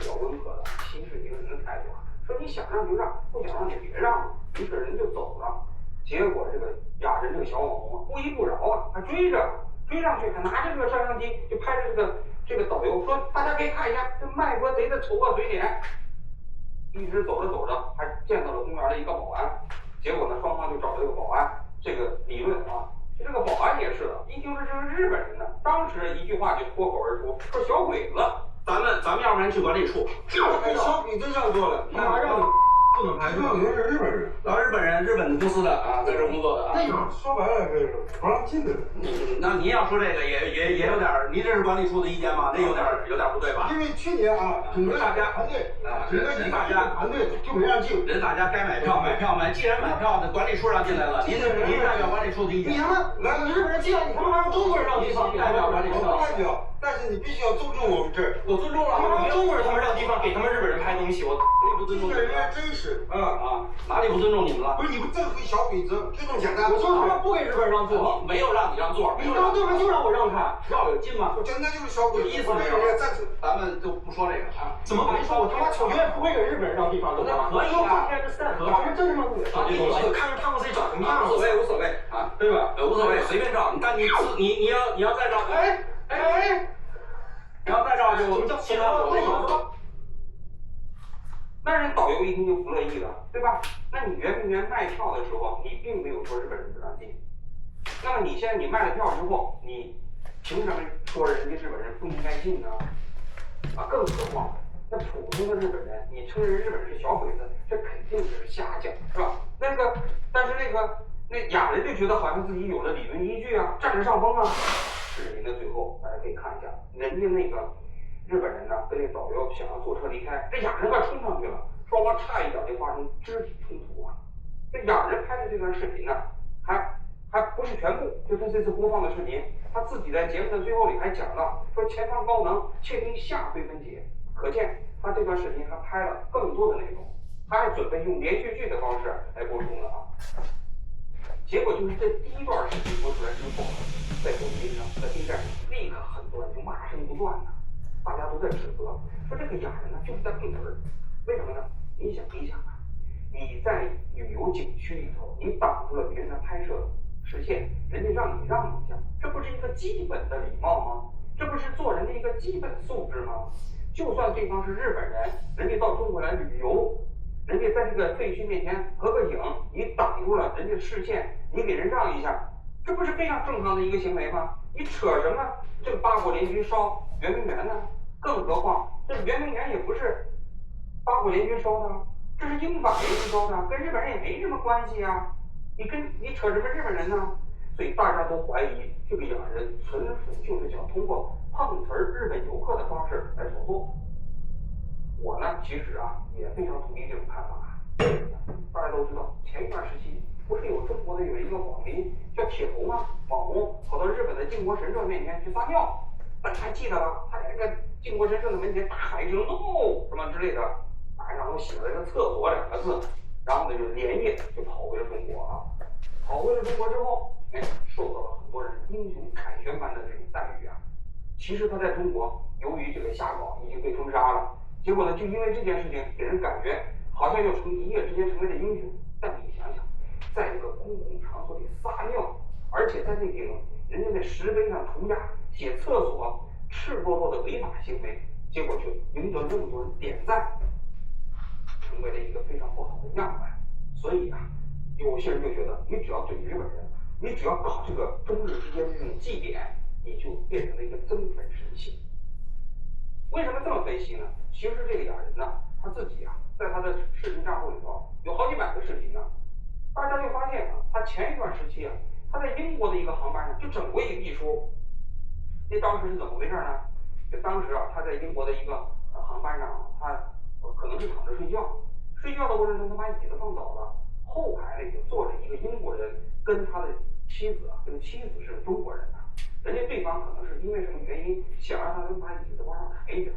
比较温和的歧视一个人的态度啊，说你想让就让，不想让你别让，于是人就走了。结果这个雅人这个小网红啊，不依不饶啊，还追上去，还拿着这个摄像机就拍着这个导游，说大家可以看一下这卖国贼的丑恶嘴脸。一直走着，还见到了公园的一个保安。结果呢，双方就找这个保安这个理论啊。这个保安也是的，一听说这是日本人呢，当时一句话就脱口而出，说小鬼子，咱们要不然去管理处。这小鬼子这样做了，他让你不能拍，这人是日本人，日本公司的啊，在这工作的啊。那说白了这是不让进的。那您要说这个也有点，您这是管理处的意见吗？这有点不对吧？因为去年啊，整个大家团队，整个大家团队就没让进。人大家该买票，既然买票，那管理处让进来了，您代表管理处的意见。你他妈来日本人进来，你他妈让中国人让地方，代表管理处。代表，但是你必须要尊重我们这儿。我尊重了，他妈让中国人他们让地方给他们日本人拍东西，我不尊重你们。人家真实哪里不尊重你们了？不是你们这个小鬼子就这么简单。我说他妈不给日本人让座，没有让你让座，你让对面就让我让开，票有进吗？我真的就是小鬼子，意思没有。咱们就不说这个啊。怎么白说？我他妈永远不会给日本人让地方，懂吗？可以啊，咱们真他妈不给。看着他们自己长什么样，无所谓啊，对吧？无所谓，随便照。但你要再照，你要再照就其他所谓。那人导游一听就不乐意了，对吧？那你圆明园卖票的时候，你并没有说日本人不让进。那么你现在你卖了票之后，你凭什么说人家日本人不应该进呢？更何况那普通的日本人，你称人日本人是小鬼子，这肯定是瞎讲，是吧？但是那雅人就觉得好像自己有了理论依据啊，占着上风啊。视频的最后，大家可以看一下，人家那个日本人呢，跟那导游想要坐车离开，这雅人快冲上去了，双方差一点就发生肢体冲突啊。这雅人拍的这段视频呢，还不是全部，就他这次播放的视频，他自己在节目的最后里还讲了，说前方高能，窃听下回分解。可见他这段视频还拍了更多的内容，他还准备用连续剧的方式来播出了啊。结果就是这第一段视频播出来之后，在抖音上、在 B 站上，立刻很多人就骂声不断呢，大家都在指责，说这个雅人呢就是在碰瓷儿。为什么呢？你想一想啊，你在旅游景区里头，你挡住了别人的拍摄视线，人家让你让一下，这不是一个基本的礼貌吗？这不是做人的一个基本素质吗？就算对方是日本人，人家到中国来旅游，人家在这个废墟面前合个影，你挡住了人家的视线，你给人让一下，这不是非常正常的一个行为吗？你扯什么这个八国联军烧圆明园呢？更何况这圆明园也不是八国联军烧的，这是英法联军烧的，跟日本人也没什么关系啊！你扯什么日本人呢？所以大家都怀疑这个雅人纯属就是想通过碰瓷日本游客的方式来炒作。我呢，其实也非常同意这种看法。大家都知道，前一段时期不是有中国的有一个网民叫铁头吗？网红跑到日本的靖国神社面前去撒尿，大家还记得吧？他在那个靖国神社的门前大喊一声 “no” 什么之类的，然后写了一个厕所2个字，然后呢就连夜就跑回了中国啊。跑回了中国之后，受到了很多人英雄凯旋般的这种待遇啊。其实他在中国，由于这个下岗已经被封杀了，结果呢，就因为这件事情，给人感觉好像一夜之间成为了英雄。但你想想，在这个公共场所里撒尿，而且在那顶人家那石碑上涂鸦写厕所，赤裸裸的违法行为，结果却赢得那么多人点赞，成为了一个非常不好的样板。所以有些人就觉得，你只要怼日本人，你只要搞这个中日之间的这种祭典，你就变成了一个增粉神器。为什么这么分析呢？其实这个雅人呢，他自己在他的视频账户里头有好几百个视频呢。大家就发现他前一段时期他在英国的一个航班上就整过一个艺术。那当时是怎么回事呢？就当时他在英国的一个航班上，他可能是躺着睡觉，睡觉的过程中他把椅子放倒了。后排里就坐着一个英国人，跟他的妻子这个妻子是中国人人家对方可能是因为什么原因想让他能把椅子往上抬一点，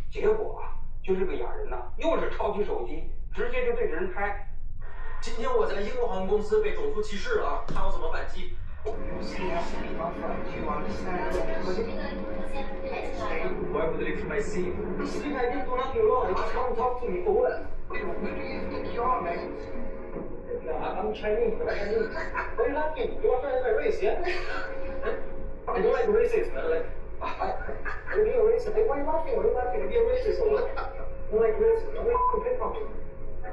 结果就这个雅人又是抄起手机，直接就对着人拍。今天我在英国航空公司被种族歧视了，看我怎么反击。Why would they leave my seat? This is I didn't do nothing wrong. Just come talk to me for what? I'm Chinese. Why are you laughing? You are trying to be racist. I don't like racist, man. Like, I'm being racist. Why are you laughing? Why are you laughing? I'm being racist. I don't like racism. I'm like, okay, come.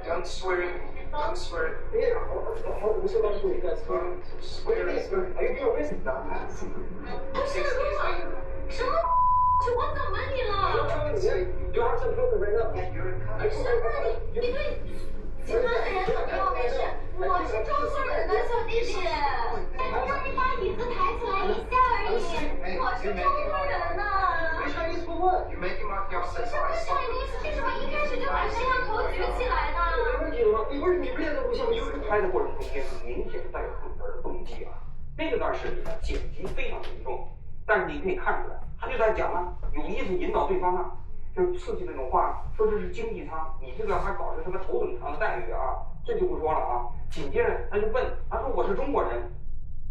I'm swearing. I'm swearing. Yeah, how do you guys do it? What is this? Are you being racist? No. 什么？我怎么你了？ You have some problem right now. 什么？你对其他的人怎么样？没事，我是周秀仁的小弟弟，让你把椅子抬起来一下而已。我是周秀仁呢。 Chinese for what? You're making my fiance 什么 Chinese？ 为什么一开始就把摄像头举起来呢？你不是你不是在录像吗？拍的过程中间明显带有自个儿的动机啊。那个段视频呢，剪辑非常严重，但是你可以看出来，他就在讲啊，有意思引导对方啊，就是刺激那种话，说这是经济舱，你这个还搞成什么头等舱的待遇啊，这就不说了啊。紧接着他就问，他说我是中国人，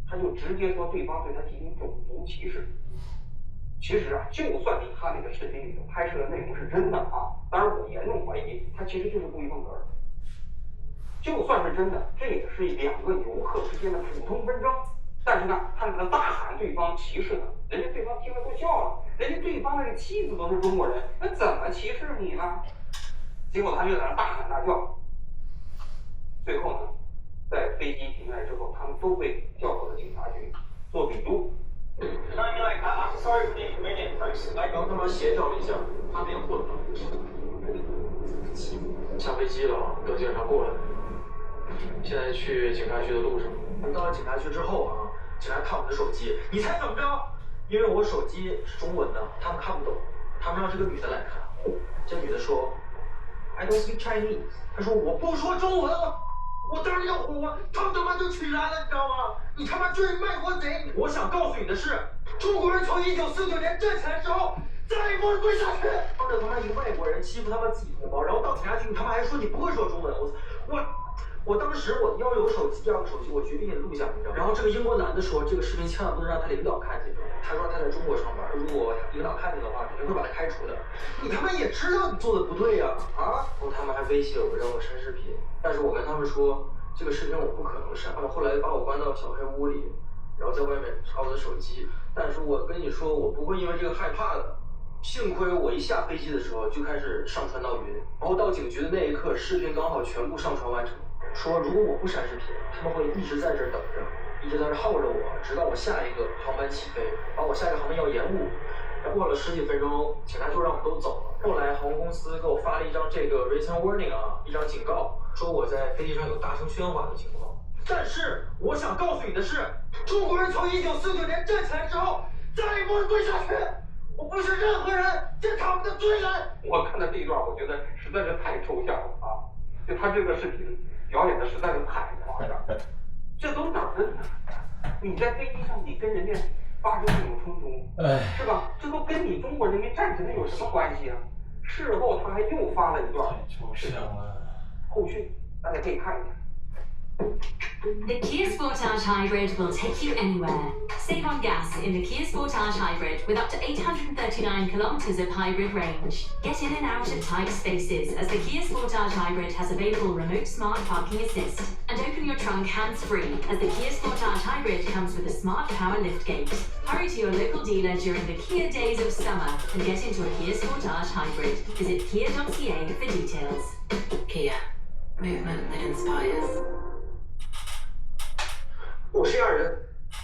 他就直接说对方对他进行种族歧视。其实啊，就算是他那个视频里头拍摄的内容是真的啊，当然我严重怀疑他其实就是故意蹦哏儿。就算是真的，这也是两个游客之间的普通纷争。但是呢，他在那大喊对方歧视他，人家对方听了都笑了，人家对方那个妻子都是中国人，那怎么歧视你呢？结果他就在那大喊大叫。最后呢，在飞机停下来之后，他们都被调到了警察局做笔录。I'm sorry for the inconvenience. 来刚他妈协调了一下，他们也混了。下飞机了，等警察过来。现在去警察局的路上。我们到了警察局之后啊，警察看我们的手机，你猜怎么着？因为我手机是中文的，他们看不懂，他们让这个女的来看。这女的说 ，I don't speak Chinese。她说我不说中文。我当然要火啊！他妈就起来了，你知道吗？你他妈就是卖国贼！我想告诉你的是，中国人从1949年站起来之后，再也不会跪下去。当着他妈一个外国人欺负他妈自己同胞，然后到警察局你他妈还说你不会说中文，我当时我要有手机，第二个手机我决定也录下，你知道吗？然后这个英国男的说，这个视频千万不能让他领导看见。他说他在中国上班，如果领导看见的话，肯定会把他开除的。你他妈也知道你做的不对呀！啊！然后他们还威胁我让我删视频，但是我跟他们说这个视频我不可能删。他们后来把我关到小黑屋里，然后在外面查我的手机。但是我跟你说，我不会因为这个害怕的。幸亏我一下飞机的时候就开始上传到云，然后到警局的那一刻，视频刚好全部上传完成。说如果我不删视频，他们会一直在这儿等着，一直在这耗着我，直到我下一个航班起飞，把我下一个航班要延误。过了10几分钟，警察就让我们都走了。后来航空公司给我发了一张这个 written warning 啊，一张警告，说我在飞机上有大声喧哗的情况。但是我想告诉你的是，中国人从1949年站起来之后，再也不会跪下去。我不是任何人践踏我们的尊严。我看到这一段，我觉得实在是太抽象了啊！就他这个视频表演的实在是太夸张，这都哪儿的？你在飞机上，你跟人家发生这种冲突，是吧？这都跟你中国人民站起来有什么关系啊？事后他还又发了一段视频，后续大家可以看一下。The Kia Sportage Hybrid will take you anywhere. Save on gas in the Kia Sportage Hybrid with up to 839 kilometers of hybrid range. Get in and out of tight spaces as the Kia Sportage Hybrid has available remote smart parking assist. And open your trunk hands-free as the Kia Sportage Hybrid comes with a smart power lift gate. Hurry to your local dealer during the Kia days of summer and get into a Kia Sportage Hybrid. Visit kia.ca for details. Kia. Movement that inspires. 我是亚人，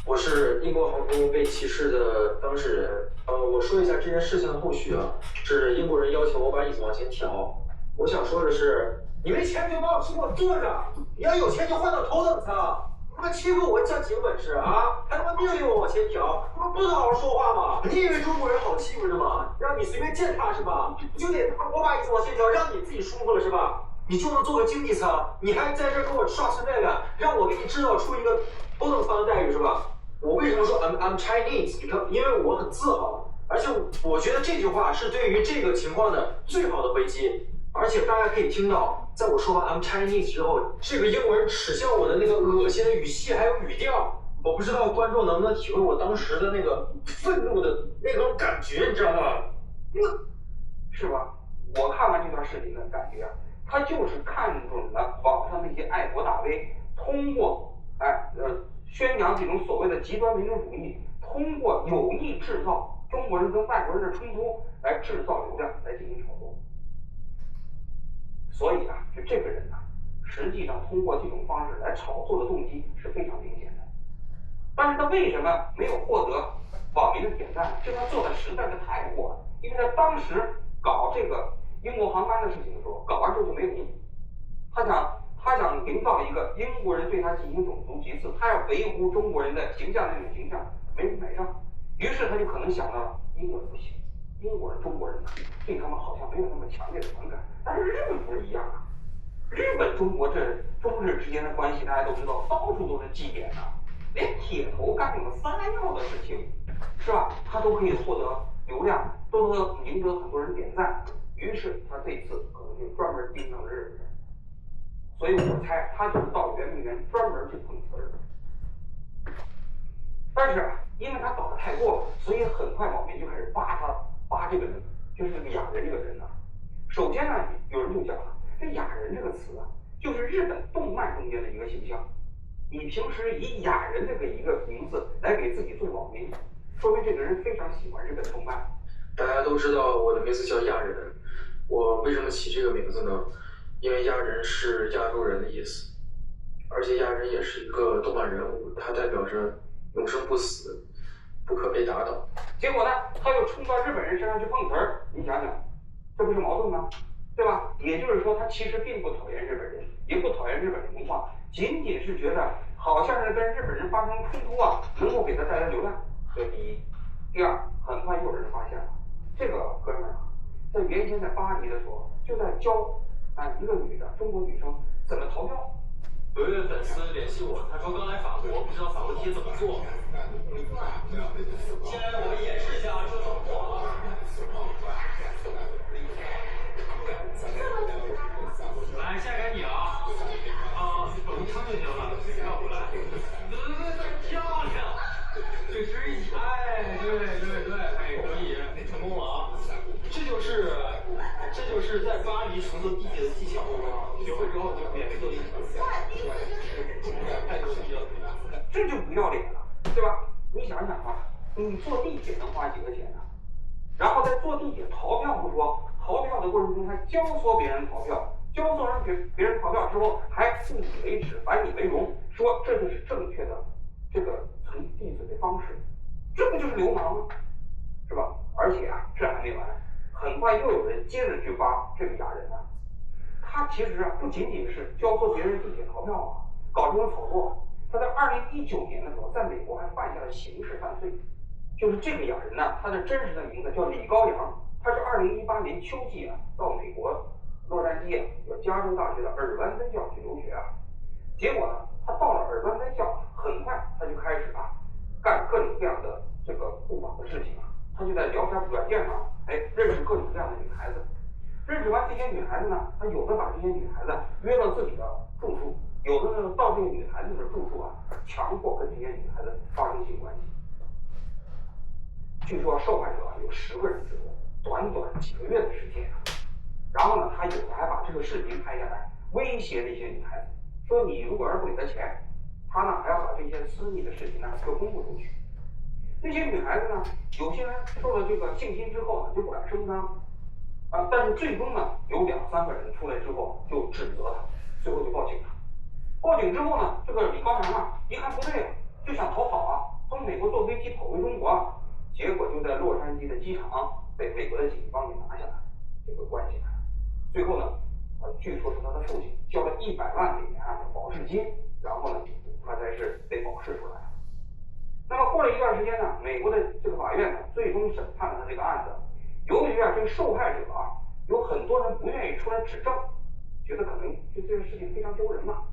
我是英国航空被歧视的当事人。我说一下这件事情的后续啊，是英国人要求我把椅子往前调。我想说的是，你没钱就把我给我坐着，你要有钱就换到头等舱。他妈欺负我叫几个本事啊？还他妈命令我往前调，他妈不能好好说话吗？你以为中国人好欺负是吗？让你随便践踏是吧？就得我把椅子往前调，让你自己舒服了是吧？你就能坐个经济舱，你还在这跟我刷存在感，让我给你制造出一个头等舱的待遇是吧？我为什么说 I'm Chinese？ 因为我很自豪，而且我觉得这句话是对于这个情况的最好的回击。而且大家可以听到，在我说完 I'm Chinese 之后，这个英文人耻笑我的那个恶心的语气还有语调，我不知道观众能不能体会我当时的那个愤怒的那种感觉，你知道吗？是吧？我看完这段视频的感觉啊，他就是看准了网上那些爱国大 V 通过宣扬这种所谓的极端民族主义，通过有意制造中国人跟外国人的冲突来制造流量来进行炒作。所以啊，就这个人啊，实际上通过这种方式来炒作的动机是非常明显的。但是他为什么没有获得网民的点赞？就他做的实在是太过了。因为他当时搞这个英国航班的事情的时候，搞完之后就没有用。他想营造一个英国人对他进行种族歧视，他要维护中国人的形象，那种形象没人买账。于是他就可能想到了英国人不行，英国人中国人对他们好像没有那么强烈的反感。但是日本不是一样啊，日本中国这中日之间的关系大家都知道，到处都是祭典呐，连铁头干这种撒尿的事情，是吧？他都可以获得流量，都能赢得很多人点赞。于是他这次可能就专门盯上了日本人，所以我猜他就是到圆明园专门去碰瓷儿的。但是因为他搞得太过了，所以很快网民就开始扒这个人，就是这个雅人这个人呢。首先呢，有人就讲了，这雅人这个词啊，就是日本动漫中间的一个形象。你平时以雅人这个一个名字来给自己做网名，说明这个人非常喜欢日本动漫。大家都知道我的名字叫亚人，我为什么起这个名字呢？因为亚人是亚洲人的意思，而且亚人也是一个动漫人物，它代表着永生不死，不可被打倒。结果呢，他又冲到日本人身上去碰瓷儿，你想想，这不是矛盾吗？对吧？也就是说，他其实并不讨厌日本人，也不讨厌日本的文化，仅仅是觉得好像是跟日本人发生冲突啊，能够给他带来流量。这第一。第二，很快又有人发现了，这个哥们儿啊，在原先在巴黎的时候就在教一个女的中国女生怎么逃票。有一位粉丝联系我，他说刚来法国，不知道法国贴怎么做。先来我们演示一下这怎么做啊。来，下给你啊，手一撑就行了，绕过来。对，漂亮。嘴直一起，哎，对，哎，可以，成功了啊！这就是在巴黎乘坐地铁的技巧，学会之后就免费坐地铁。太牛逼了！这就不要脸了，对吧？你想想啊，你坐地铁能花几个钱呢？然后在坐地铁逃票不说，逃票的过程中还教唆别人逃票，教唆别人逃票之后还不以为耻，反以为荣，说这就是正确的这个存地址的方式，这不就是流氓吗？是吧？而且啊，这还没完，很快又有人接着去扒这个雅人啊，他其实不仅仅是教唆别人地铁逃票啊，搞这种炒作，他在2019年的时候，在美国还犯下了刑事犯罪。就是这个雅人呢，他的真实的名字叫李高阳，他是2018年秋季啊，到美国洛杉矶加州大学的尔湾分校去留学啊。结果呢，他到了尔湾分校，很快他就开始干各种各样的这个不法的事情啊。他就在聊天软件上，认识各种各样的女孩子。认识完这些女孩子呢，他有的把这些女孩子约到自己的住处，有的呢到这个女孩子的住处强迫跟这些女孩子发生性关系。据说受害者有10个人之多，短短几个月的时间。然后呢，他有的还把这个视频拍下来，威胁这些女孩子，说你如果要是不给他钱，他呢还要把这些私密的视频就公布出去。那些女孩子呢，有些人受了这个性侵之后呢，就不敢声张，但是最终呢，有2、3个人出来之后就指责他，最后就报警了。报警之后呢，这个李高阳一看不对就想逃跑从美国坐飞机跑回中国结果就在洛杉矶的机场被美国的警方给拿下来，这个关系最后呢，据说是他的父亲交了100万美元的保释金，然后呢，他才是被保释出来的。那么过了一段时间呢，美国的这个法院最终审判了他这个案子。由于这个受害者有很多人不愿意出来指证，觉得可能就这个事情非常丢人嘛，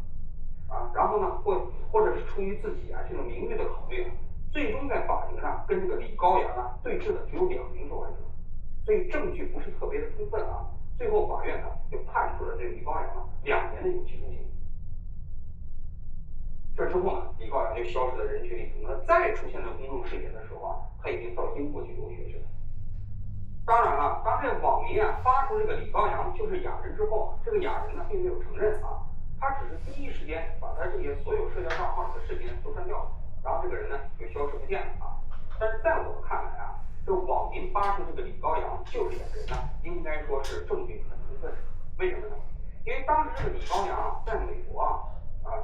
然后呢，或者是出于自己这种名誉的考虑最终在法庭上跟这个李高阳对峙的只有2名受害者，所以证据不是特别的充分最后法院就判处了这个李高阳2年的有期徒刑。这之后呢，李高阳就消失在人群里。等他再出现在公众视野的时候啊，他已经到英国去留学去了。当然了，当这个网民啊发出这个李高阳就是哑人之后，这个哑人呢并没有承认啊，他只是第一时间把他这些所有社交账号的视频都删掉了，然后这个人呢就消失不见了啊。但是在我看来啊，这网民发出这个李高阳就是哑人呢，应该说是证据很充分。为什么呢？因为当时这个李高阳啊，在美国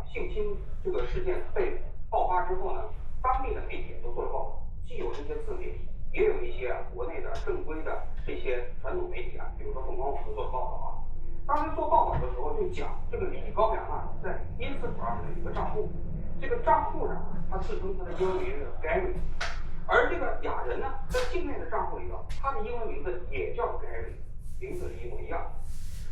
性侵这个事件被爆发之后呢，当地的媒体都做了报道，既有一些自媒体，也有一些国内的正规的这些传统媒体啊，比如说凤凰网都做了报道啊。当时做报道的时候就讲这个李高阳啊，在 Instagram 上有一个账户，这个账户上他自称他的英文名是 Gary， 而这个哑人呢，在境内的账户里头，他的英文名字也叫 Gary， 名字是一模一样。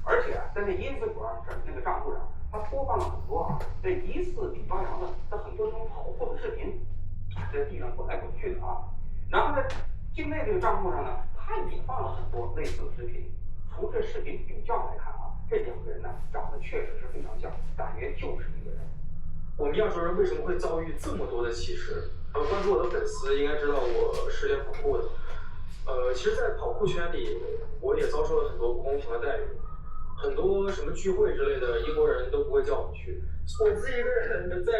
而且在那 Instagram 上那个账户上，他播放了很多这疑似李高阳的很多这种跑步的视频，在地上滚来滚去的啊。然后在境内这个账户上呢，他也放了很多类似的视频。从这视频比较来看啊，这两个人呢长得确实是非常像，感觉就是一个人。我们亚洲人为什么会遭遇这么多的歧视？关注我的粉丝应该知道我是练跑步的。其实，在跑酷圈里，我也遭受了很多不公平的待遇。很多什么聚会之类的，英国人都不会叫我去。我自己一个人在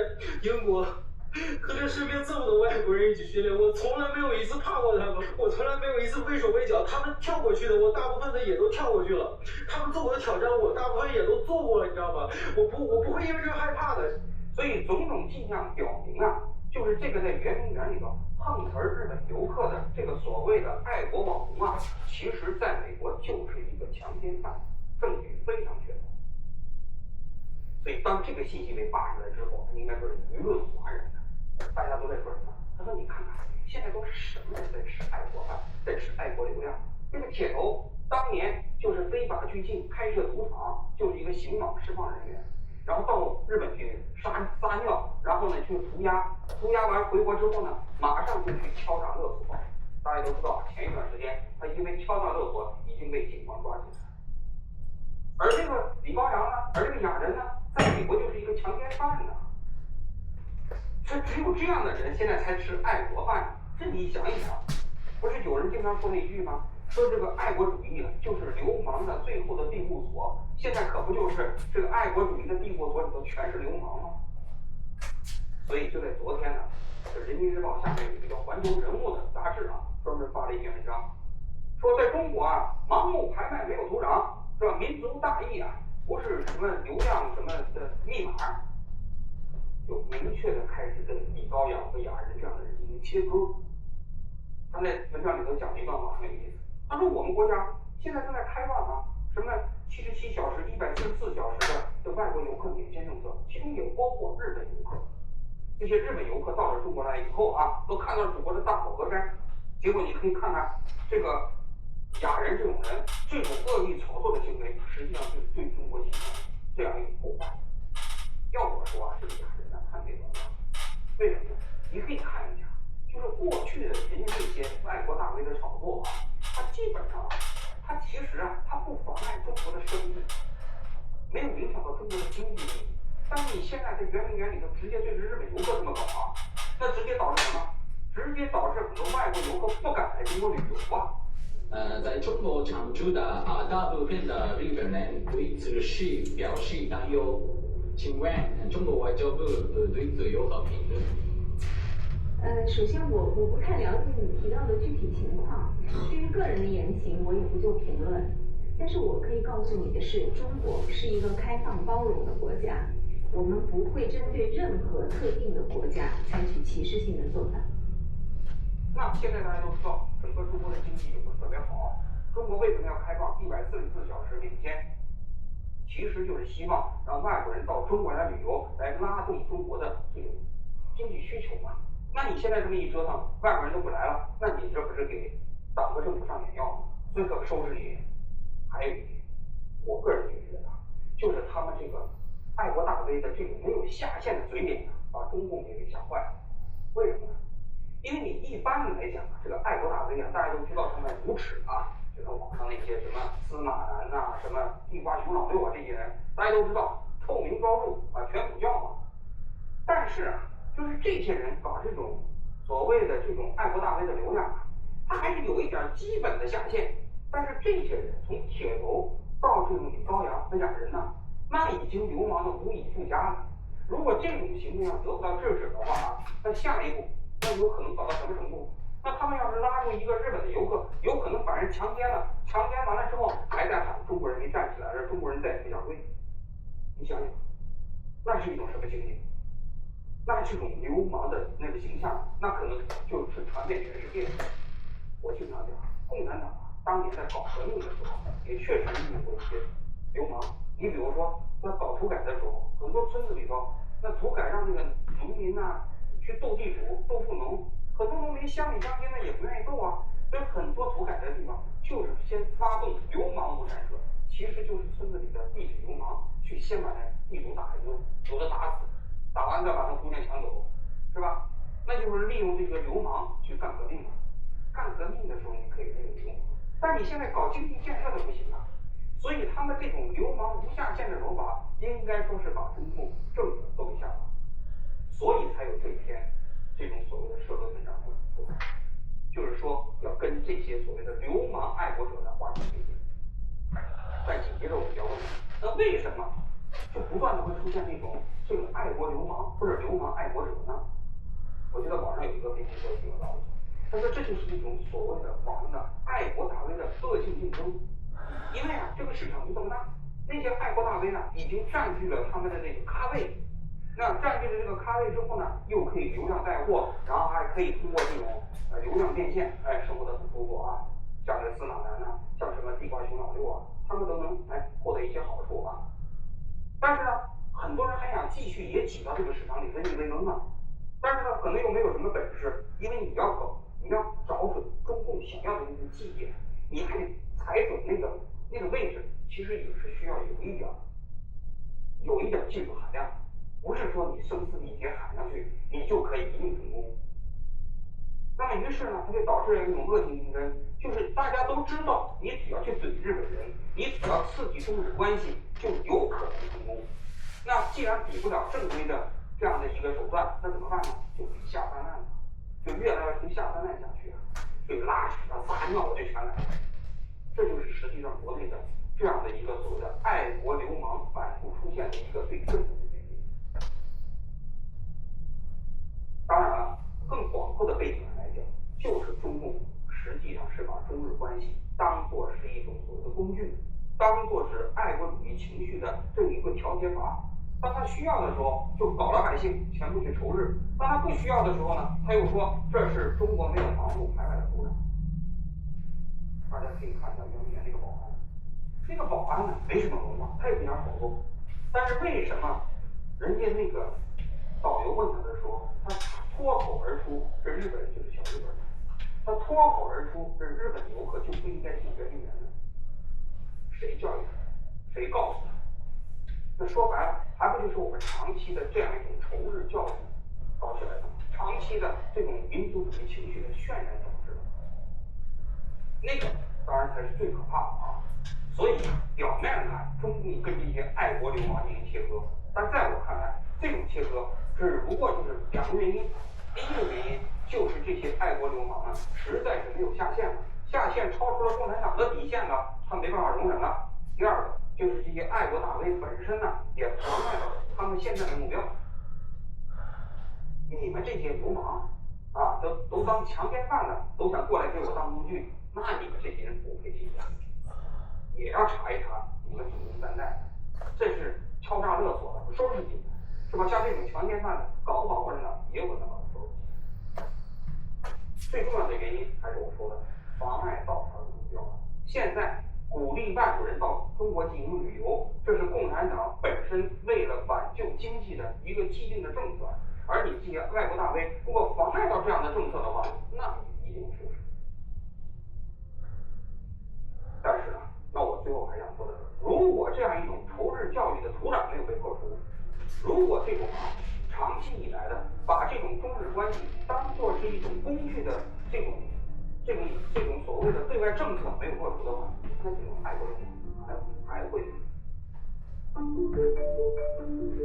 英国和这身边这么多外国人一起训练，我从来没有一次怕过他们，我从来没有一次畏手畏脚。他们跳过去的，我大部分的也都跳过去了；他们做过的挑战，我大部分也都做过了，你知道吗？我不会因为这个害怕的。所以种种迹象表明啊，就是这个在圆明园里头碰瓷日本游客的这个所谓的爱国网红啊，其实在美国就是一个强奸犯。证据非常确凿，所以当这个信息被扒出来之后，应该说是舆论哗然的。大家都在说什么？他说：“你看看，现在都是什么人在吃爱国饭，在吃爱国流量？这个铁头当年就是非法拘禁、开设赌场，就是一个刑网释放人员，然后到日本去撒尿，然后呢去涂鸦完回国之后呢，马上就去敲诈勒索。大家都知道，前一段时间他因为敲诈勒索已经被警方抓起来。”而这个李高阳呢，而这个哑人呢，在美国就是一个强奸犯呢。这只有这样的人现在才吃爱国饭。这你想一想，不是有人经常说那句吗？说这个爱国主义就是流氓的最后的庇护所。现在可不就是这个爱国主义的庇护所里头全是流氓吗？所以就在昨天呢，人民日报下面有一个叫《环球人物》的杂志啊，专门发了一篇文章，说在中国啊，盲目拍卖没有土壤。是吧？民族大义啊，不是什么流量什么的密码，就明确的开始跟李高阳和哑人这样的人进行切割。他在文章里头讲了一段话很有意思，他说我们国家现在正在开放什么77小时、144小时的外国游客免签政策，其中也包括日本游客。这些日本游客到了中国来以后啊，都看到了祖国的大好河山，结果你可以看看这个。哑人这种人，这种恶意炒作的行为，实际上就是对中国形成这样一种破坏。要我说啊，这个哑人呢，太没文化了。为什么呢？你可以看一下，就是过去的人家那些爱国大 V 的炒作啊，他基本上，他其实啊，他不妨碍中国的声誉，没有影响到中国的经济利益。但是你现在在圆明园里头直接对着日本游客这么搞啊，那直接导致什么？直接导致很多外国游客不敢来中国旅游啊。在中国常住的大部分的日本人对此事表示担忧。请问中国外交部对此有何评论？首先我不太了解你提到的具体情况，对于个人的言行我也不做评论。但是我可以告诉你的是，中国是一个开放包容的国家，我们不会针对任何特定的国家采取歧视性的做法。那现在大家都知道，整个中国的经济不是特别好。中国为什么要开放144小时免签？其实就是希望让外国人到中国来旅游，来拉动中国的这种经济需求嘛。那你现在这么一折腾，外国人都不来了，那你这不是给党和政府上眼药吗？所以可收拾你。还有一点，我个人就觉得，就是他们这个爱国大 V 的这种没有下限的嘴脸，把中共也给吓坏了。为什么呢？因为你一般来讲，这个爱国大 V 啊，大家都知道他们无耻啊，就像网上那些什么司马南呐、什么地瓜熊老六啊这些人，大家都知道臭名昭著啊，全补教嘛。但是啊，就是这些人搞这种所谓的这种爱国大 V 的流量啊，他还是有一点基本的下限。但是这些人从铁头到这种李高阳这俩人呢，那已经流氓的无以复加了。如果这种行为要得不到制止的话啊，那下一步那有可能搞到什么程度？那他们要是拉住一个日本的游客，有可能把人强奸了，强奸完了之后还在喊中国人民站起来了，中国人再也不想跪。你想想，那是一种什么情景？那这种流氓的那个形象，那可能就是传遍全世界。我经常讲，共产党当年在搞革命的时候，也确实利用过一些流氓。你比如说，在搞土改的时候，很多村子里头，那土改让那个农民呐去斗地主、斗富农，很多农民乡里乡亲呢也不愿意斗啊。所以很多土改的地方就是先发动流氓无产者，其实就是村子里的地痞流氓去先把那地主打一顿，有的打死，打完再把他姑娘抢走，是吧？那就是利用这个流氓去干革命。干革命的时候你可以利用流氓，但你现在搞经济建设的不行啊。所以他们这种流氓无下限的手法，应该说是把中共政府都给吓跑，所以才有这篇这种所谓的社会文章出来，就是说要跟这些所谓的流氓爱国者的划清界限。但紧接着我们就要问，那为什么就不断的会出现这种爱国流氓或者流氓爱国者呢？我觉得网上有一个分析说挺有道理，他说这就是一种所谓的网上的爱国大 V 的恶性竞争。因为啊，这个市场就这么大，那些爱国大 V 呢，已经占据了他们的那个咖位。那占据了这个咖位之后呢，又可以流量带货，然后还可以通过这种流量变现，生活的很舒服啊。像这司马南呐，像什么地瓜熊老六啊，他们都能获得一些好处啊。但是呢，很多人还想继续也挤到这个市场里分一杯羹啊。但是呢，可能又没有什么本事，因为你要找准中共想要的那个绩点，你还得踩准那个位置，其实也是需要有一点技术含量，不是说你声嘶力竭喊上去，你就可以一定成功。那么于是呢，它就导致了一种恶性竞争，就是大家都知道，你只要去怼日本人，你只要刺激中日关系，就有可能成功。那既然比不了正规的这样的一个手段，那怎么办呢？就下三滥了，就越来越从下三滥下去啊，所以拉屎啊、撒尿就全来了。这就是实际上国内的这样的一个所谓的爱国流氓反复出现的一个最根本的原因。当然了，更广阔的背景来讲，就是中共实际上是把中日关系当作是一种所谓的工具，当作是爱国主义情绪的这么一个调节阀。当他需要的时候，就搞老百姓全部去仇日；当他不需要的时候呢，他又说这是中国没有防护排外的土壤。大家可以看一下圆明园那个保安，那个保安呢没什么文化，他也不想炒作，但是为什么人家那个导游问他的时候，他脱口而出这日本人就是小日本人，他脱口而出这日本游客就不应该进圆明园的，谁教育他？谁告诉他？那说白了，还不就是我们长期的这样一种仇日教育搞起来的吗？长期的这种民族主义情绪的渲染导致的。那个当然才是最可怕的啊！所以表面看，中共跟这些爱国流氓进行切割，但在我看来，这种切割只不过就是两个原因。第一个原因就是这些爱国流氓呢，实在是没有下限了，下限超出了共产党的底线了，他没办法容忍了。第二个就是这些爱国大 V 本身呢，也妨碍了他们现在的目标。你们这些流氓啊，都当强奸犯了，都想过来给我当工具，那你们这些人不配进来，也要查一查你们祖宗三代，这是敲诈勒索的，收拾进来，是吧？像这种强奸犯的，搞不好或者呢，也有可能把他收拾进来。最重要的原因还是我说的，妨碍到他的目标。现在鼓励外国人到中国进行旅游，这是共产党本身为了挽救经济的一个既定的政策。而你这些外国大 V 如果妨碍到这样的政策的话，那你一定出事。但是呢，那我最后还想说的是，如果这样一种仇日教育的土壤没有被破除，如果这种长期以来的把这种中日关系当作是一种工具的这种所谓的对外政策没有破除的话，那这种爱国人还会。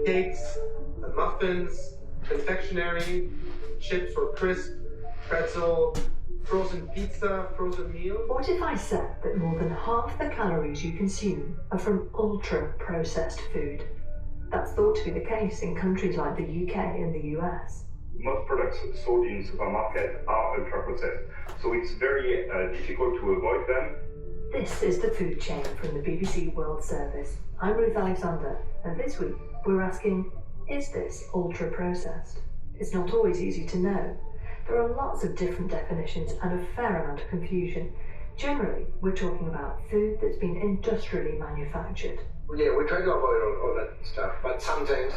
Cakes, the muffins, confectionery, chips or crisp, pretzel, frozen pizza, frozen meal. What if I said that more than half the calories you consume are from ultra-processed food? That's thought to be the case in countries like the UK and the US. Most products sold in supermarkets are ultra-processed, so it's very difficult to avoid them. This is The Food Chain from the BBC World Service. I'm Ruth Alexander, and this week we're asking, is this ultra-processed? It's not always easy to know. There are lots of different definitions and a fair amount of confusion. Generally, we're talking about food that's been industrially manufactured. Yeah, we try to avoid all that stuff, but sometimes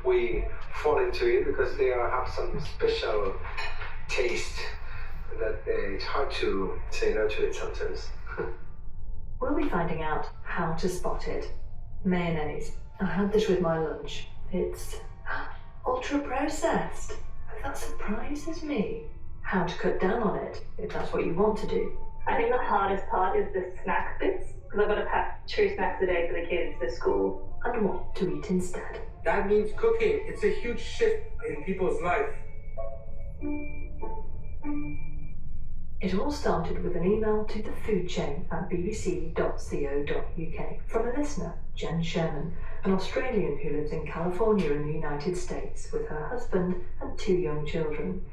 we fall into it because they have some special taste that it's hard to say no to it sometimes. We'll be finding out how to spot it. Mayonnaise. I had this with my lunch. It's ultra-processed. That surprises me. How to cut down on it, if that's what you want to do. I think the hardest part is the snack bits, because I've got to pack 2 snacks a day for the kids for school. And what to eat instead. That means cooking. It's a huge shift in people's life. It all started with an email to thefoodchain@bbc.co.uk from a listener, Jen Sherman, an Australian who lives in California in the United States with her husband and 2 young children.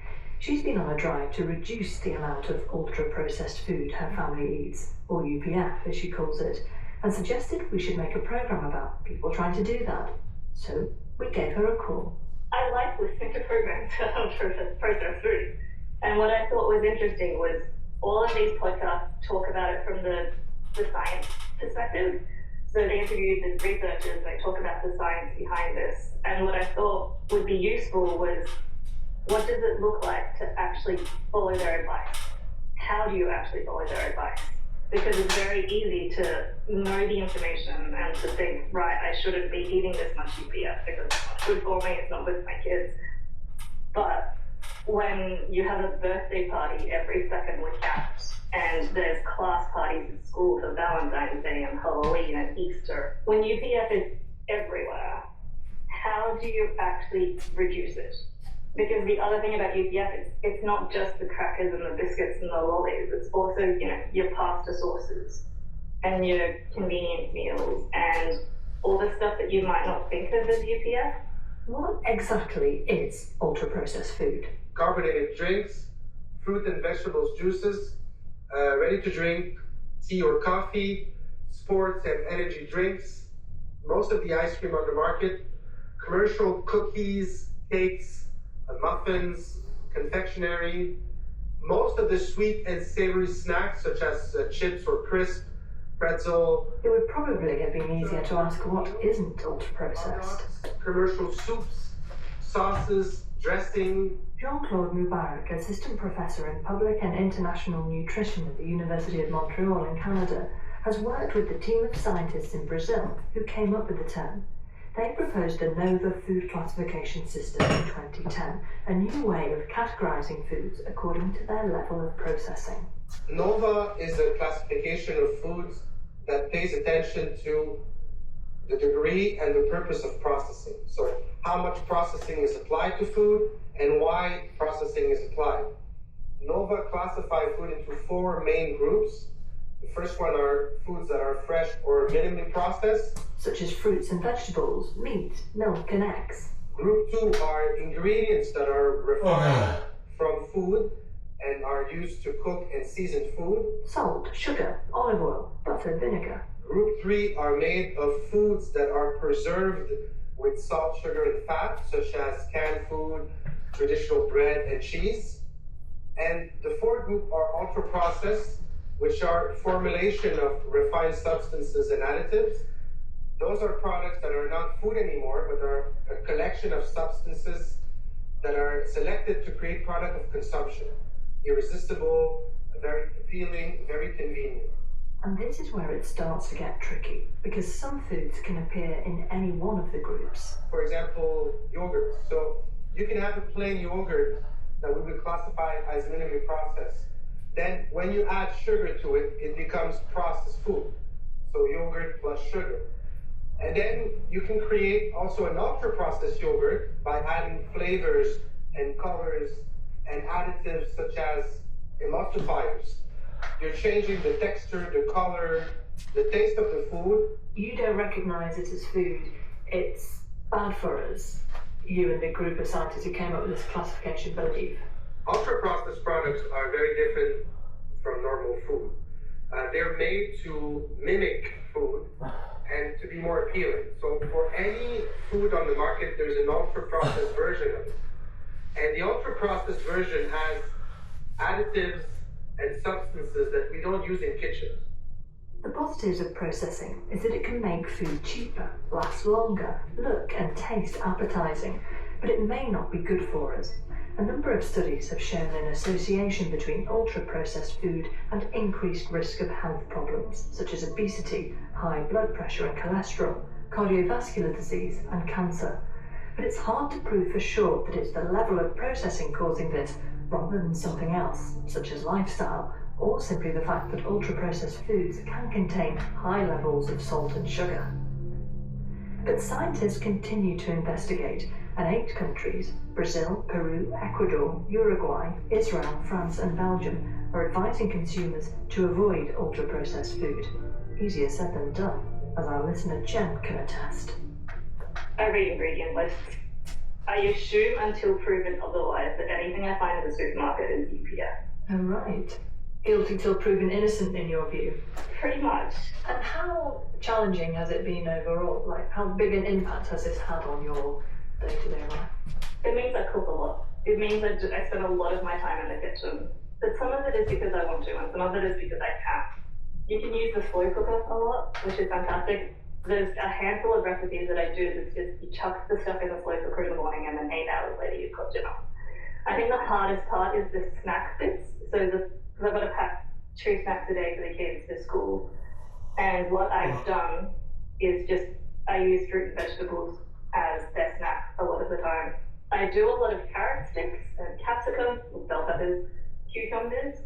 She's been on a drive to reduce the amount of ultra-processed food her family eats, or UPF as she calls it, and suggested we should make a programme about people trying to do that. So we gave her a call. I like listening to programs on processed food. And what I thought was interesting was all of these podcasts talk about it from the science perspective. So they interviewed the researchers, they talk about the science behind this. And what I thought would be useful was, what does it look like to actually follow their advice? How do you actually follow their advice? Because it's very easy to know the information and to think, right, I shouldn't be eating this much UPF because it's not good for me, it's not good for my kids. But when you have a birthday party every second week out, and there's class parties at school for Valentine's Day and Halloween and Easter, when UPF is everywhere, how do you actually reduce it? Because the other thing about UPF is it's not just the crackers and the biscuits and the lollies, it's also, your pasta sauces and your convenience meals and all the stuff that you might not think of as UPF. What exactly is ultra-processed food? Carbonated drinks, fruit and vegetables juices, ready to drink, tea or coffee, sports and energy drinks, most of the ice cream on the market, commercial cookies, cakes, muffins, confectionery, most of the sweet and savory snacks such as chips or crisp, pretzel. It would probably have been easier to ask what isn't ultra-processed. Commercial soups, sauces, dressing. Jean-Claude Mubarak, assistant professor in public and international nutrition at the University of Montreal in Canada, has worked with the team of scientists in Brazil who came up with the term. They proposed the NOVA food classification system in 2010, a new way of categorizing foods according to their level of processing. NOVA is a classification of foods that pays attention to the degree and the purpose of processing. So how much processing is applied to food and why processing is applied. NOVA classify food into 4 main groups. The first one are foods that are fresh or minimally processed, such as fruits and vegetables, meat, milk and eggs. Group 2 are ingredients that are refined from food and are used to cook and season food. Salt, sugar, olive oil, butter, vinegar. Group 3 are made of foods that are preserved with salt, sugar, and fat, such as canned food, traditional bread, and cheese. And the 4th group are ultra-processed, which are formulation of refined substances and additives. Those are products that are not food anymore, but are a collection of substances that are selected to create product of consumption. Irresistible, very appealing, very convenient. And this is where it starts to get tricky, because some foods can appear in any one of the groups. For example, yogurt. So you can have a plain yogurt that we would classify as minimally processed. Then when you add sugar to it, it becomes processed food. So yogurt plus sugar. And then you can create also an ultra-processed yogurt by adding flavors and colors and additives such as emulsifiers. You're changing the texture, the color, the taste of the food. You don't recognise it as food. It's bad for us. You and the group of scientists who came up with this classification believe. Ultra-processed products are very different from normal food. They're made to mimic food and to be more appealing. So for any food on the market, there's an ultra-processed version of it. And the ultra-processed version has additives and substances that we don't use in kitchens. The positives of processing is that it can make food cheaper, last longer, look and taste appetizing, but it may not be good for us. A number of studies have shown an association between ultra-processed food and increased risk of health problems, such as obesity, high blood pressure and cholesterol, cardiovascular disease and cancer. But it's hard to prove for sure that it's the level of processing causing this, rather than something else, such as lifestyle, or simply the fact that ultra-processed foods can contain high levels of salt and sugar. But scientists continue to investigate, and 8 countries, Brazil, Peru, Ecuador, Uruguay, Israel, France and Belgium, are advising consumers to avoid ultra-processed food. Easier said than done, as our listener Jen can attest. I read ingredient lists. I assume until proven otherwise that anything I find in the supermarket is UPF. Oh, right. Guilty till proven innocent in your view? Pretty much. And how challenging has it been overall? Like, how big an impact has this had on your day-to-day life? It means I cook a lot. It means I spend a lot of my time in the kitchen. But some of it is because I want to, and some of it is because I can. You can use the slow cooker a lot, which is fantastic. There's a handful of recipes that I do that's just you chuck the stuff in the slow cooker in the morning and then 8 hours later you've got dinner. I think the hardest part is the snack bits. So because I've got to pack 2 snacks a day for the kids to school. And what I've done is just, I use fruit and vegetables as their snack a lot of the time. I do a lot of carrot sticks and capsicum, bell peppers, cucumbers.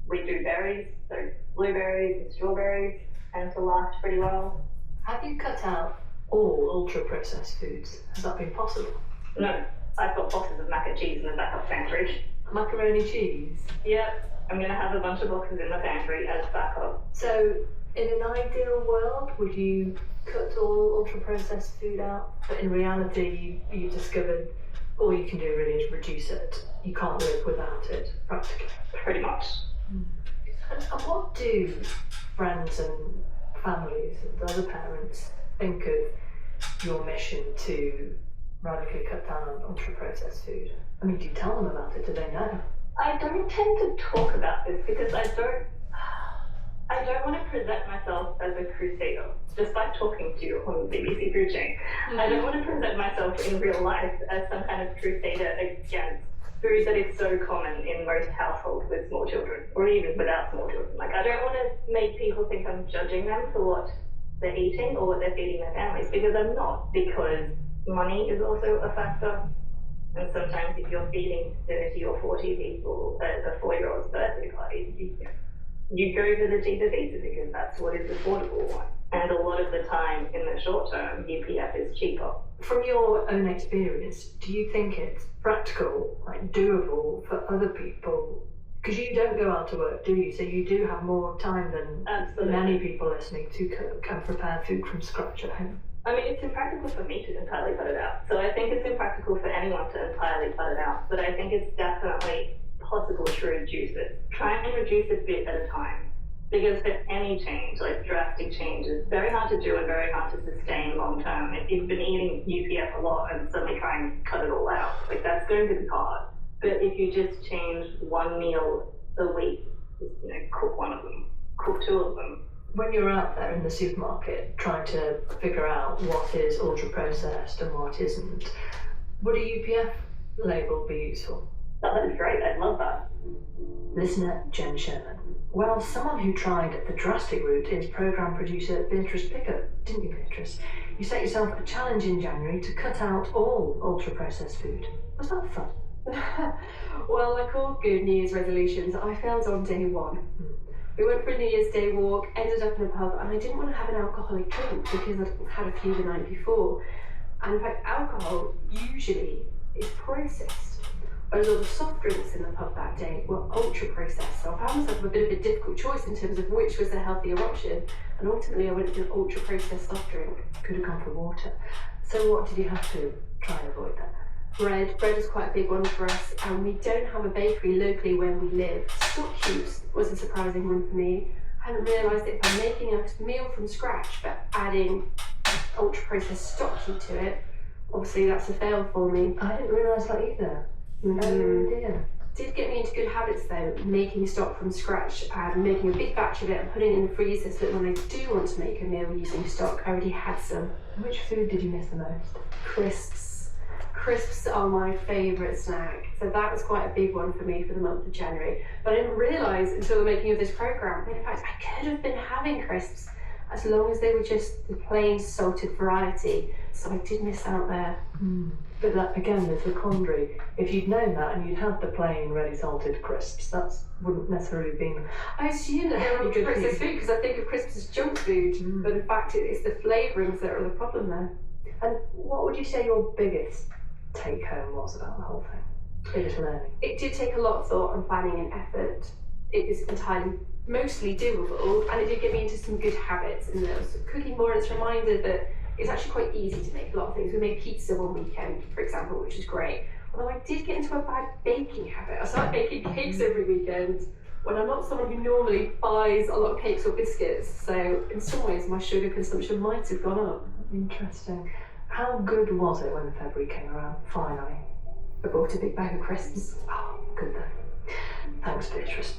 We do berries, so blueberries and strawberries, and to last pretty well. Have you cut out all ultra-processed foods? Has that been possible? No, I've got boxes of mac and cheese in the backup pantry. Macaroni cheese? Yep, I'm going to have a bunch of boxes in the pantry as backup. So, in an ideal world, would you cut all ultra-processed food out? But in reality, you discovered all you can do really is reduce it. You can't live without it, practically. Pretty much. And what do friends and families and other parents think of your mission to radically cut down on ultra-processed food? I mean, do you tell them about it? Do they know? I don't tend to talk about this because I don't want to present myself as a crusader. Despite talking to you on the BBC food chain, I don't want to present myself in real life as some kind of crusader against food that is so common in most households with small children, or even without small children. Like, I don't want to make people think I'm judging them for what they're eating or what they're feeding their families, because I'm not, because money is also a factor. And sometimes if you're feeding 30 or 40 people at a 4-year-old's birthday party, you go for the cheaper pizza because that's what is affordable one. And a lot of the time, in the short term, UPF is cheaper. From your own experience, do you think it's practical, like doable for other people? Because you don't go out to work, do you? So you do have more time than many people listening to cook and prepare food from scratch at home. I mean, it's impractical for me to entirely cut it out. So I think it's impractical for anyone to entirely cut it out. But I think it's definitely possible to reduce it. Try and reduce it a bit at a time. Because for any change, like drastic change, is very hard to do and very hard to sustain long term. If you've been eating UPF a lot and suddenly try and cut it all out, like that's going to be hard. But if you just change one meal a week, just, cook one of them, cook 2 of them. When you're out there in the supermarket trying to figure out what is ultra-processed and what isn't, would a UPF label be useful? That would be great, I'd love that. Listener Jen Sherman. Well, someone who tried the drastic route is programme producer Beatrice Pickett, didn't you, Beatrice? You set yourself a challenge in January to cut out all ultra-processed food. Was that fun? Well, like all good New Year's resolutions, I failed on day 1. We went for a New Year's Day walk, ended up in a pub, and I didn't want to have an alcoholic drink because I'd had a few the night before. And in fact, alcohol usually is processed. But a lot of soft drinks in the pub that day were ultra processed, so I found myself with a bit of a difficult choice in terms of which was the healthier option. And ultimately, I went for an ultra processed soft drink. Could have gone for water. So what did you have to try and avoid that? Bread is quite a big one for us, and we don't have a bakery locally where we live. Stock cubes was a surprising one for me. I hadn't realised that if I'm making a meal from scratch but adding ultra processed stock cube to it, obviously that's a fail for me. I didn't realise that either. Oh dear. Did get me into good habits though, making stock from scratch and making a big batch of it and putting it in the freezer so that when I do want to make a meal using stock, I already had some. Which food did you miss the most? Crisps. Crisps are my favourite snack, so that was quite a big one for me for the month of January. But I didn't realise until the making of this programme that in fact I could have been having crisps as long as they were just the plain salted variety, so I did miss out there. But that, again, there's the quandary. If you'd known that and you'd had the plain ready salted crisps, that wouldn't necessarily have been... I assume that they're good processed food because I think of crisps as junk food, but in fact it's the flavourings that are the problem there. And what would you say your biggest take home was about the whole thing? Biggest learning? It did take a lot of thought and planning and effort. It is entirely mostly doable, and it did get me into some good habits in those. Cooking more, and it's a reminder that it's actually quite easy to make a lot of things. We made pizza one weekend, for example, which is great. Although I did get into a bad baking habit. I started baking cakes every weekend when I'm not someone who normally buys a lot of cakes or biscuits. So in some ways my sugar consumption might have gone up. Interesting. How good was it when February came around, finally? I bought a big bag of crisps. Oh, good then. Thanks, Beatrice.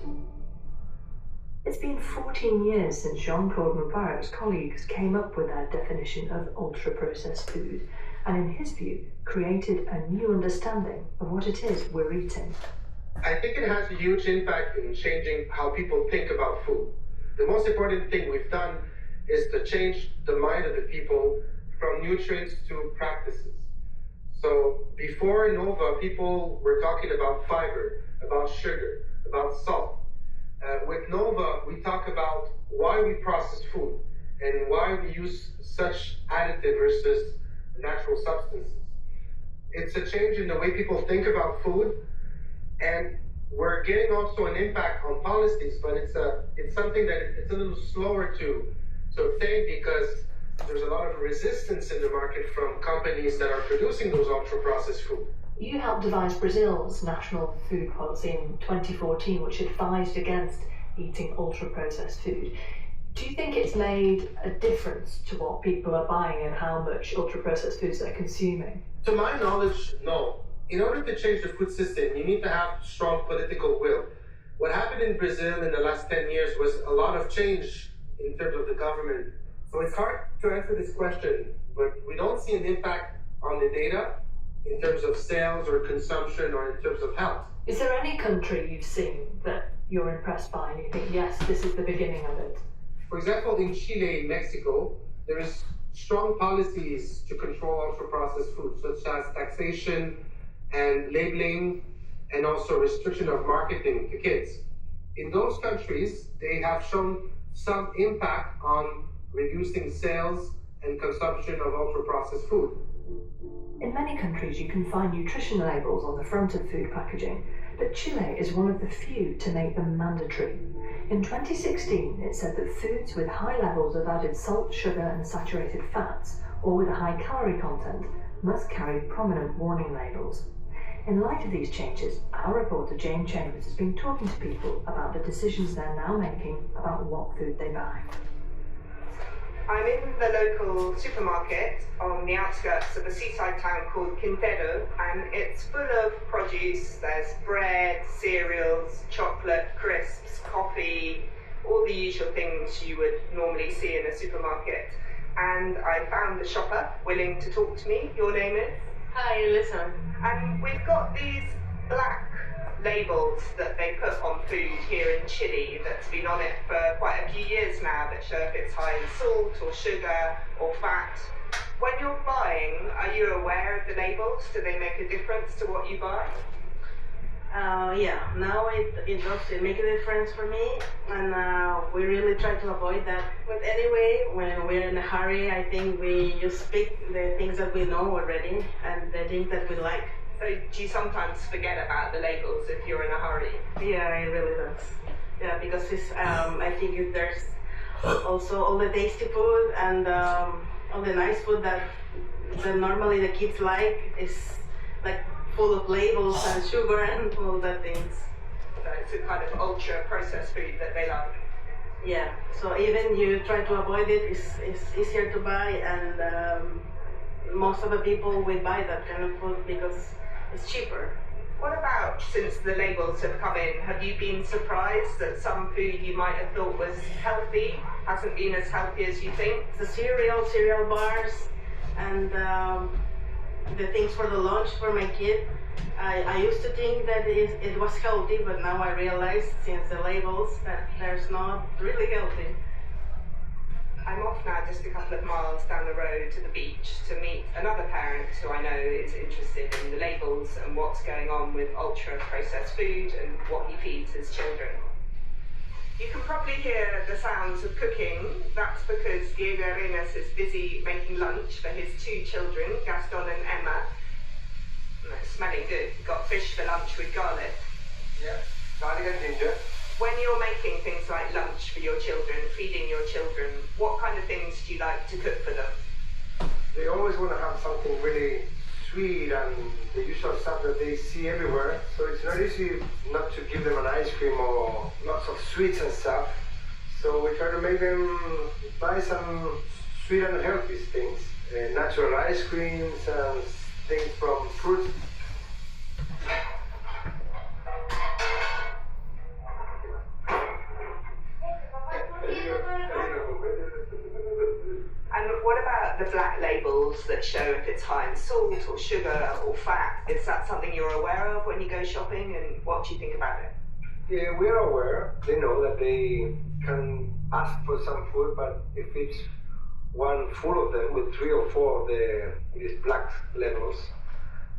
It's been 14 years since Jean-Claude Moubarak's colleagues came up with their definition of ultra-processed food, and in his view, created a new understanding of what it is we're eating. I think it has a huge impact in changing how people think about food. The most important thing we've done is to change the mind of the people from nutrients to practices. So before Nova, people were talking about fiber, about sugar, about salt. With Nova, we talk about why we process food and why we use such additive versus natural substances. It's a change in the way people think about food, and we're getting also an impact on policies, but it's something that it's a little slower to obtain because there's a lot of resistance in the market from companies that are producing those ultra-processed food. You helped devise Brazil's national food policy in 2014, which advised against eating ultra-processed food. Do you think it's made a difference to what people are buying and how much ultra-processed foods they're consuming? To my knowledge, no. In order to change the food system, you need to have strong political will. What happened in Brazil in the last 10 years was a lot of change in terms of the government. So it's hard to answer this question, but we don't see an impact on the data in terms of sales or consumption or in terms of health. Is there any country you've seen that you're impressed by and you think, yes, this is the beginning of it? For example, in Chile, Mexico, there is strong policies to control ultra-processed foods, such as taxation and labeling, and also restriction of marketing to kids. In those countries, they have shown some impact on reducing sales and consumption of ultra-processed food. In many countries, you can find nutrition labels on the front of food packaging, but Chile is one of the few to make them mandatory. In 2016, it said that foods with high levels of added salt, sugar, and saturated fats, or with a high calorie content, must carry prominent warning labels. In light of these changes, our reporter Jane Chambers has been talking to people about the decisions they're now making about what food they buy. I'm in the local supermarket on the outskirts of a seaside town called Quintero, and it's full of produce. There's bread, cereals, chocolate, crisps, coffee, all the usual things you would normally see in a supermarket. And I found a shopper willing to talk to me. Your name is? Hi, listen. And we've got these black labels that they put on food here in Chile that's been on it for quite a few years now that show if it's high in salt or sugar or fat. When you're buying, are you aware of the labels? Do they make a difference to what you buy? Yeah, now it does make a difference for me, and we really try to avoid that. But anyway, when we're in a hurry, I think we just pick the things that we know already and the things that we like. So do you sometimes forget about the labels if you're in a hurry? Yeah, it really does. Yeah, because it's, I think there's also all the tasty food and all the nice food that normally the kids like is like full of labels and sugar and all that things. So it's a kind of ultra processed food that they like. Yeah, so even you try to avoid it, it's easier to buy, and most of the people will buy that kind of food because it's cheaper. What about since the labels have come in, have you been surprised that some food you might have thought was healthy hasn't been as healthy as you think? The cereal bars, and the things for the lunch for my kid. I used to think that it was healthy, but now I realize since the labels that there's not really healthy. I'm off now just a couple of miles down the road to the beach to meet another parent who I know is interested in the labels and what's going on with ultra-processed food and what he feeds his children. You can probably hear the sounds of cooking. That's because Diego Arenas is busy making lunch for his two children, Gaston and Emma. It's smelling good. Got fish for lunch with garlic. Yeah, garlic and ginger. When you're making things like lunch for your children, feeding your children, what kind of things do you like to cook for them? They always want to have something really sweet and the usual stuff that they see everywhere. So it's not easy not to give them an ice cream or lots of sweets and stuff. So we try to make them buy some sweet and healthy things. Natural ice creams and things from fruits. And what about the black labels that show if it's high in salt or sugar or fat? Is that something you're aware of when you go shopping, and what do you think about it? Yeah, we are aware. They know that they can ask for some food, but if it's one full of them with 3 or 4 of these black labels,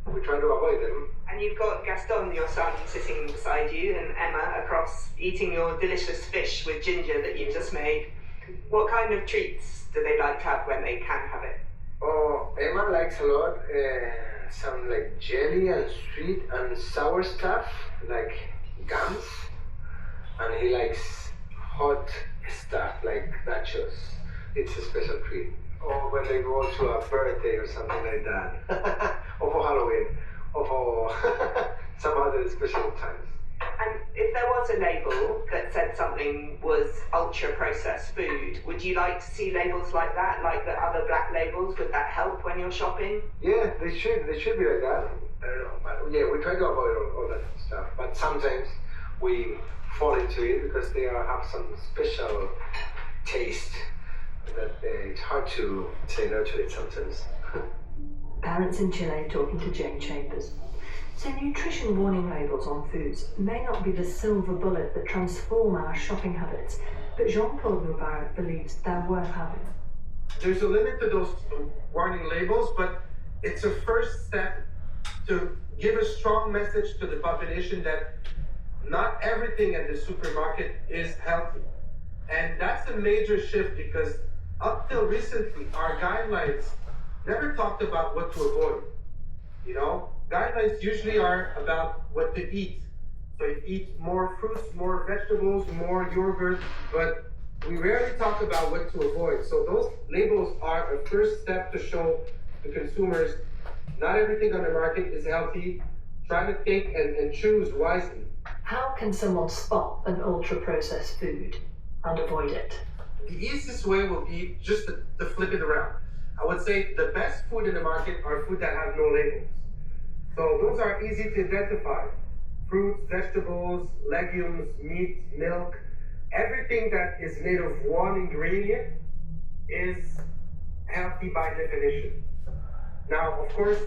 we try to avoid them. And you've got Gaston, your son, sitting beside you, and Emma across, eating your delicious fish with ginger that you've just made. What kind of treats do they like to have when they can have it? Oh, Emma likes a lot some like jelly and sweet and sour stuff, like gums. And he likes hot stuff like nachos. It's a special treat. Or when they go to a birthday or something like that. Or for Halloween. Or for some other special times. And if there was a label that said something was ultra-processed food, would you like to see labels like that, like the other black labels? Would that help when you're shopping? Yeah, they should be like that. I don't know, but yeah, we try to avoid all that stuff. But sometimes we fall into it because they have some special taste that it's hard to say no to it sometimes. Parents in Chile talking to Jane Chambers. So nutrition warning labels on foods may not be the silver bullet that transform our shopping habits, but Jean-Claude Mubarak believes they're worth having. There's a limit to those warning labels, but it's a first step to give a strong message to the population that not everything at the supermarket is healthy. And that's a major shift because up till recently, our guidelines never talked about what to avoid. You know, guidelines usually are about what to eat. So you eat more fruits, more vegetables, more yogurt, but we rarely talk about what to avoid. So those labels are a first step to show the consumers not everything on the market is healthy. Try to think and choose wisely. How can someone spot an ultra-processed food and avoid it? The easiest way will be just to flip it around. I would say the best food in the market are food that have no labels. So those are easy to identify. Fruits, vegetables, legumes, meat, milk, everything that is made of one ingredient is healthy by definition. Now, of course,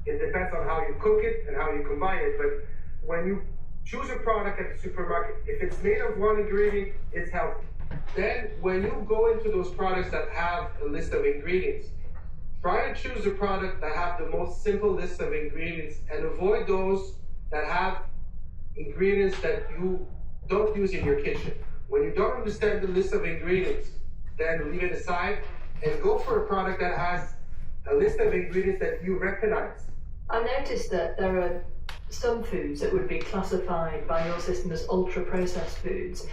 it depends on how you cook it and how you combine it, but when you choose a product at the supermarket, if it's made of one ingredient, it's healthy. Then, when you go into those products that have a list of ingredients, try to choose a product that have the most simple list of ingredients and avoid those that have ingredients that you don't use in your kitchen. When you don't understand the list of ingredients, then leave it aside and go for a product that has a list of ingredients that you recognize. I noticed that there are some foods that would be classified by your system as ultra-processed foods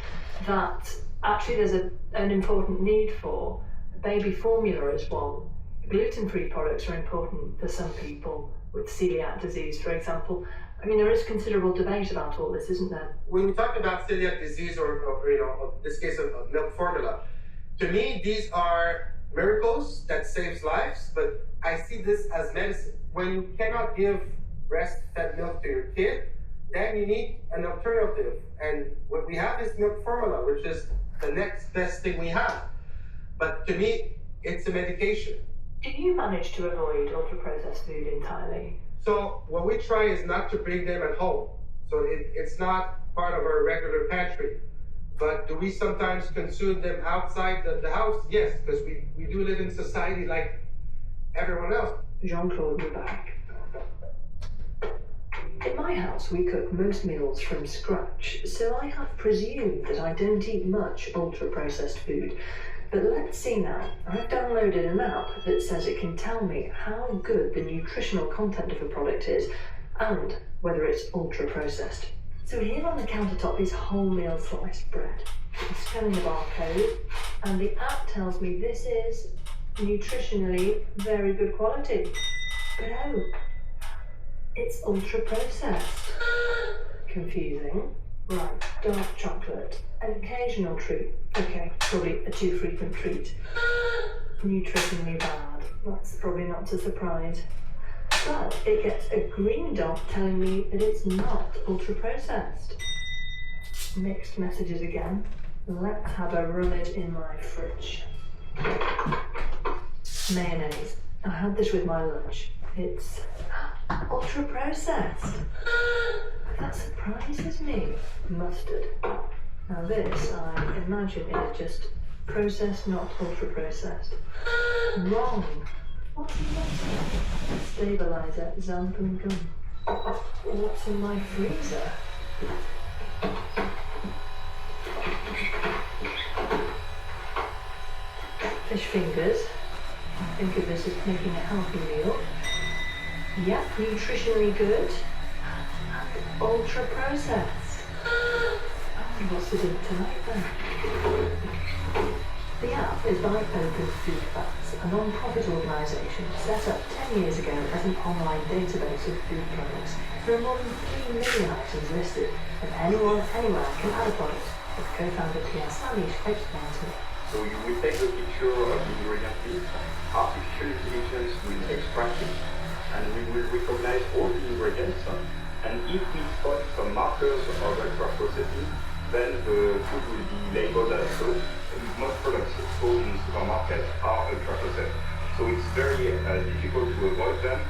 that actually there's an important need for. Baby formula is one. Gluten-free products are important for some people with celiac disease, for example. I mean, there is considerable debate about all this, isn't there? When we talk about celiac disease or you know, in this case of milk formula, to me, these are miracles that saves lives, but I see this as medicine. When you cannot give breastfed milk to your kid, then you need an alternative. And what we have is milk formula, which is the next best thing we have. But to me, it's a medication. Do you manage to avoid ultra-processed food entirely? So what we try is not to bring them at home. So it's not part of our regular pantry. But do we sometimes consume them outside the house? Yes, because we do live in society like everyone else. Jean-Claude, you're back. In my house, we cook most meals from scratch, so I have presumed that I don't eat much ultra-processed food. But let's see now. I've downloaded an app that says it can tell me how good the nutritional content of a product is and whether it's ultra-processed. So here on the countertop is wholemeal sliced bread. I'm scanning the barcode, and the app tells me this is nutritionally very good quality. But oh, it's ultra-processed. Confusing. Right, dark chocolate, an occasional treat. Okay, probably a too frequent treat. Nutritionally bad. That's probably not a surprise. But it gets a green dot telling me that it's not ultra-processed. Mixed messages again. Let's have a rummage in my fridge. Mayonnaise. I had this with my lunch. It's ultra-processed. That surprises me. Mustard. Now this, I imagine, is just processed, not ultra-processed. Wrong. What's in mustard? Stabilizer, xanthan gum. What's in my freezer? Fish fingers. I think of this as making a healthy meal. Yep, nutritionally good. And ultra-processed. What's for dinner tonight then? The app is by Open Food Facts, a non-profit organisation set up 10 years ago as an online database of food products. There are more than 3 million items listed, and anyone, anywhere can add a product, as co-founder Pierre Salish explains it. So you will take the picture of the ingredient list, artificial intelligence will extract it, and we will recognize all the ingredients, and if we spot some markers of ultra-processing, then the food will be labeled as such. Most products sold in supermarkets are ultra-processed, so it's very difficult to avoid them.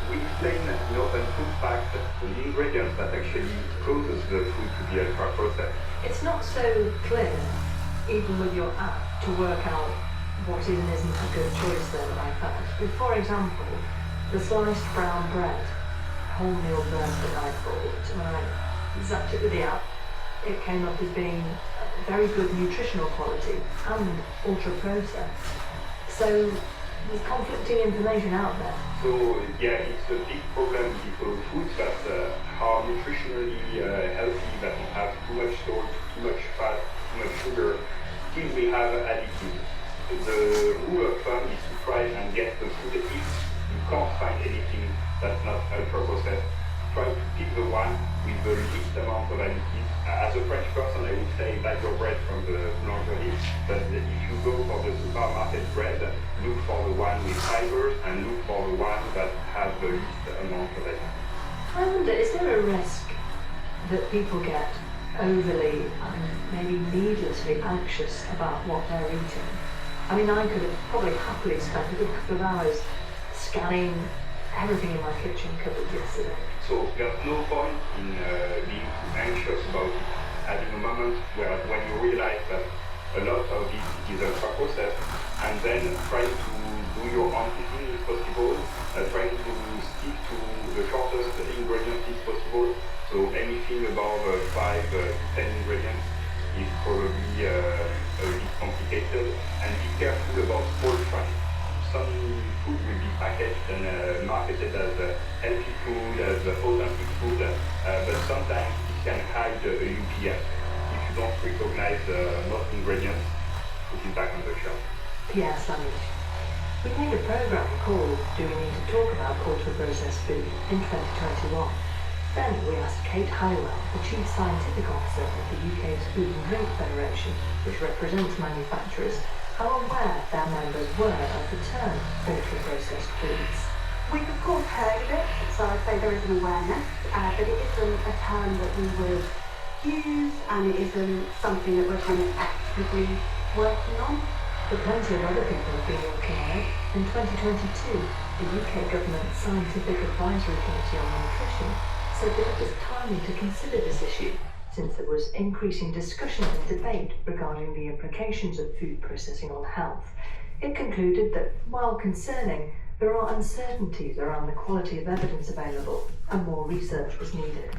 We explain in Open Food Facts the ingredients that actually causes the food to be ultra-processed. It's not so clear, even with your app, to work out what is and isn't a good choice there, I found. For example, the sliced brown bread, wholemeal bread that I bought, when I zapped it with the app, it came up as being very good nutritional quality and ultra-processed. So there's conflicting information out there. So yeah, it's a big problem because foods that are nutritionally healthy, that don't have too much salt, too much fat, too much sugar, still we have additives. The rule of thumb is to try and get the food if you can't find anything that's not ultra-processed. Try to pick the one with the least amount of additives. As a French person, I would say buy your bread from the boulangerie, but if you go for the supermarket bread, look for the one with fibers and look for the one that has the least amount of additives. I wonder, is there a risk that people get overly and maybe needlessly anxious about what they're eating? I mean, I could have probably happily spent a good couple of hours scanning everything in my kitchen cupboard yesterday. So there's no point in being too anxious about it. Having a moment where when you realize that a lot of it is ultra-processed, and then trying to do your own cooking if possible, trying to stick to the shortest ingredient if possible. So anything above 5 to 10 ingredients is probably a bit complicated, and be careful about small trends. Some food will be packaged and marketed as healthy food, as authentic food, but sometimes it can hide a UPF. If you don't recognize most ingredients, put it back on the shelf. Pierre Sandwich. We made a programme called Do We Need to Talk About Ultra-Processed Food in 2021. Then we asked Kate Halliwell, the Chief Scientific Officer of the UK's Food and Drink Federation, which represents manufacturers, how aware their members were of the term ultra-processed foods. We've of course heard of it, so I'd say there is an awareness, but it isn't a term that we would use, and it isn't something that we're kind of actively working on. But plenty of other people have been working on it. In 2022, the UK Government Scientific Advisory Committee on Nutrition said that it was timely to consider this issue, since there was increasing discussion and debate regarding the implications of food processing on health. It concluded that, while concerning, there are uncertainties around the quality of evidence available, and more research was needed.